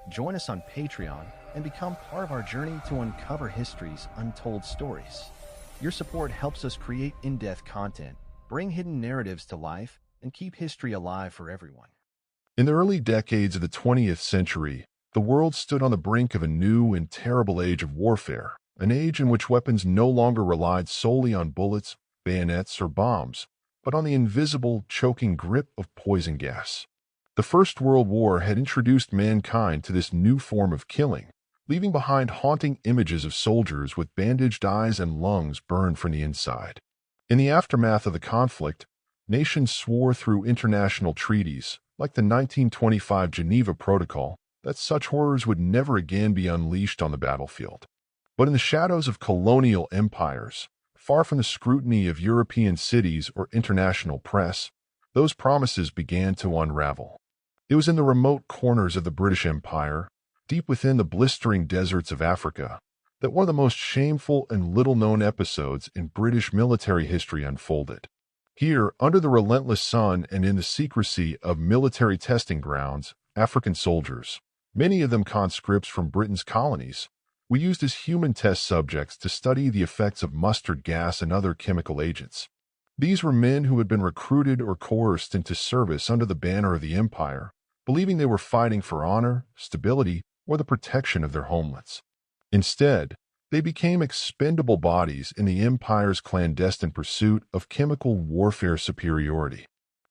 Join us on Patreon and become part of our journey to uncover history's untold stories. Your support helps us create in-depth content, bring hidden narratives to life, and keep history alive for everyone. In the early decades of the 20th century, the world stood on the brink of a new and terrible age of warfare, an age in which weapons no longer relied solely on bullets, bayonets, or bombs, but on the invisible, choking grip of poison gas. The First World War had introduced mankind to this new form of killing, leaving behind haunting images of soldiers with bandaged eyes and lungs burned from the inside. In the aftermath of the conflict, nations swore through international treaties, like the 1925 Geneva Protocol, that such horrors would never again be unleashed on the battlefield. But in the shadows of colonial empires, far from the scrutiny of European cities or international press, those promises began to unravel. It was in the remote corners of the British Empire, deep within the blistering deserts of Africa, that one of the most shameful and little-known episodes in British military history unfolded. Here, under the relentless sun and in the secrecy of military testing grounds, African soldiers, many of them conscripts from Britain's colonies, were used as human test subjects to study the effects of mustard gas and other chemical agents. These were men who had been recruited or coerced into service under the banner of the empire, believing they were fighting for honor, stability, or the protection of their homelands. Instead, they became expendable bodies in the empire's clandestine pursuit of chemical warfare superiority.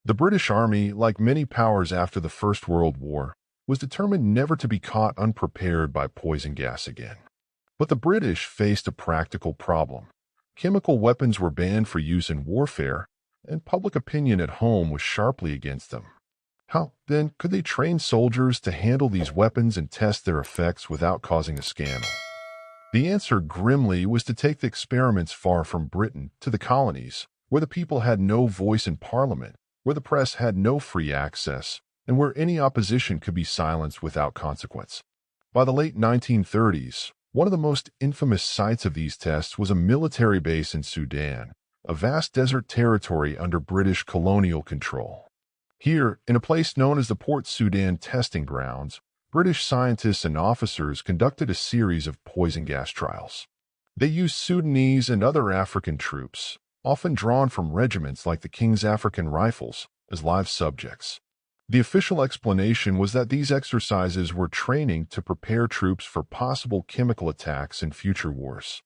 The British Army, like many powers after the First World War, was determined never to be caught unprepared by poison gas again. But the British faced a practical problem. Chemical weapons were banned for use in warfare, and public opinion at home was sharply against them. How, then, could they train soldiers to handle these weapons and test their effects without causing a scandal? The answer, grimly, was to take the experiments far from Britain to the colonies, where the people had no voice in Parliament, where the press had no free access, and where any opposition could be silenced without consequence. By the late 1930s, one of the most infamous sites of these tests was a military base in Sudan, a vast desert territory under British colonial control. Here, in a place known as the Port Sudan Testing Grounds, British scientists and officers conducted a series of poison gas trials. They used Sudanese and other African troops, often drawn from regiments like the King's African Rifles, as live subjects. The official explanation was that these exercises were training to prepare troops for possible chemical attacks in future wars.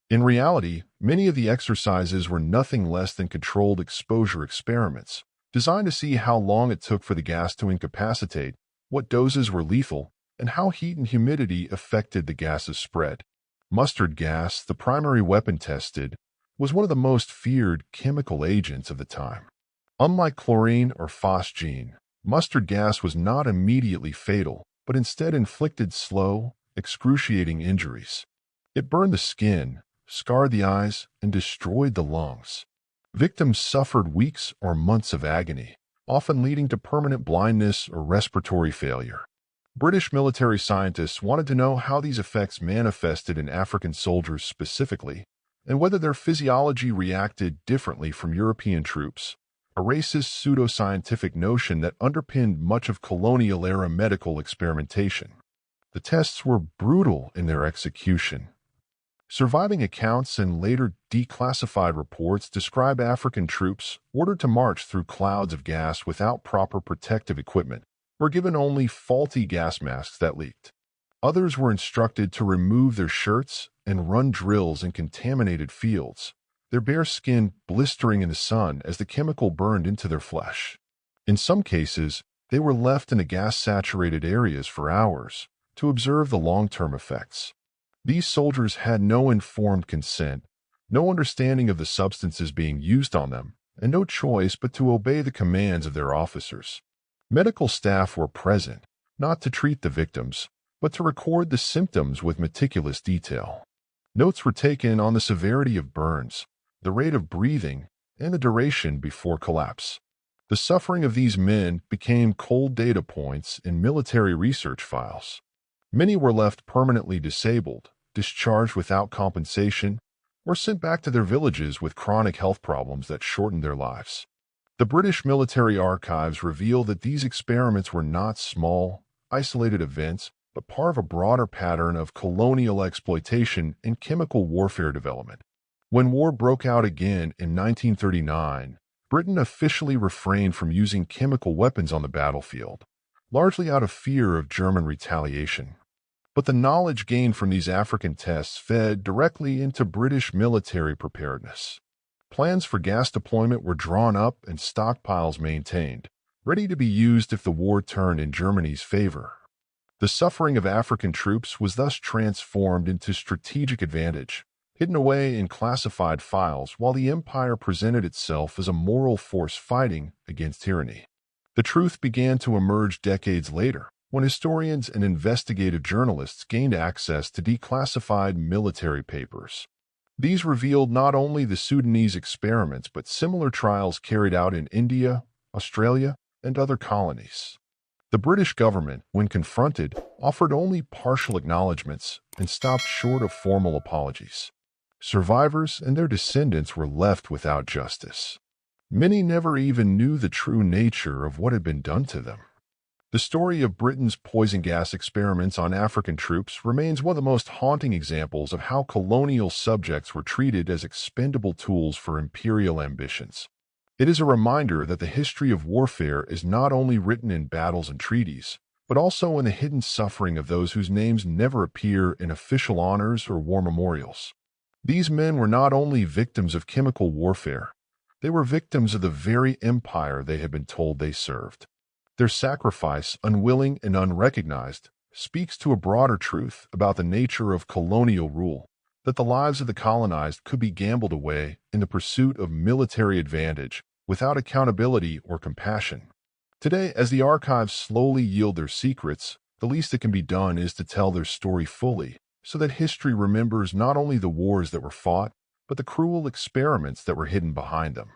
In reality, many of the exercises were nothing less than controlled exposure experiments, designed to see how long it took for the gas to incapacitate, what doses were lethal, and how heat and humidity affected the gas's spread. Mustard gas, the primary weapon tested, was one of the most feared chemical agents of the time. Unlike chlorine or phosgene, mustard gas was not immediately fatal, but instead inflicted slow, excruciating injuries. It burned the skin, scarred the eyes, and destroyed the lungs. Victims suffered weeks or months of agony, often leading to permanent blindness or respiratory failure. British military scientists wanted to know how these effects manifested in African soldiers specifically, and whether their physiology reacted differently from European troops, a racist pseudoscientific notion that underpinned much of colonial-era medical experimentation. The tests were brutal in their execution. Surviving accounts and later declassified reports describe African troops ordered to march through clouds of gas without proper protective equipment, or given only faulty gas masks that leaked. Others were instructed to remove their shirts and run drills in contaminated fields, their bare skin blistering in the sun as the chemical burned into their flesh. In some cases, they were left in the gas-saturated areas for hours to observe the long-term effects. These soldiers had no informed consent, no understanding of the substances being used on them, and no choice but to obey the commands of their officers. Medical staff were present, not to treat the victims, but to record the symptoms with meticulous detail. Notes were taken on the severity of burns, the rate of breathing, and the duration before collapse. The suffering of these men became cold data points in military research files. Many were left permanently disabled, discharged without compensation, or sent back to their villages with chronic health problems that shortened their lives. The British military archives reveal that these experiments were not small, isolated events, but part of a broader pattern of colonial exploitation and chemical warfare development. When war broke out again in 1939, Britain officially refrained from using chemical weapons on the battlefield, largely out of fear of German retaliation. But the knowledge gained from these African tests fed directly into British military preparedness. Plans for gas deployment were drawn up and stockpiles maintained, ready to be used if the war turned in Germany's favor. The suffering of African troops was thus transformed into strategic advantage, hidden away in classified files while the empire presented itself as a moral force fighting against tyranny. The truth began to emerge decades later, when historians and investigative journalists gained access to declassified military papers. These revealed not only the Sudanese experiments but similar trials carried out in India, Australia, and other colonies. The British government, when confronted, offered only partial acknowledgments and stopped short of formal apologies. Survivors and their descendants were left without justice. Many never even knew the true nature of what had been done to them. The story of Britain's poison gas experiments on African troops remains one of the most haunting examples of how colonial subjects were treated as expendable tools for imperial ambitions. It is a reminder that the history of warfare is not only written in battles and treaties, but also in the hidden suffering of those whose names never appear in official honors or war memorials. These men were not only victims of chemical warfare, they were victims of the very empire they had been told they served. Their sacrifice, unwilling and unrecognized, speaks to a broader truth about the nature of colonial rule, that the lives of the colonized could be gambled away in the pursuit of military advantage without accountability or compassion. Today, as the archives slowly yield their secrets, the least that can be done is to tell their story fully, so that history remembers not only the wars that were fought, but the cruel experiments that were hidden behind them.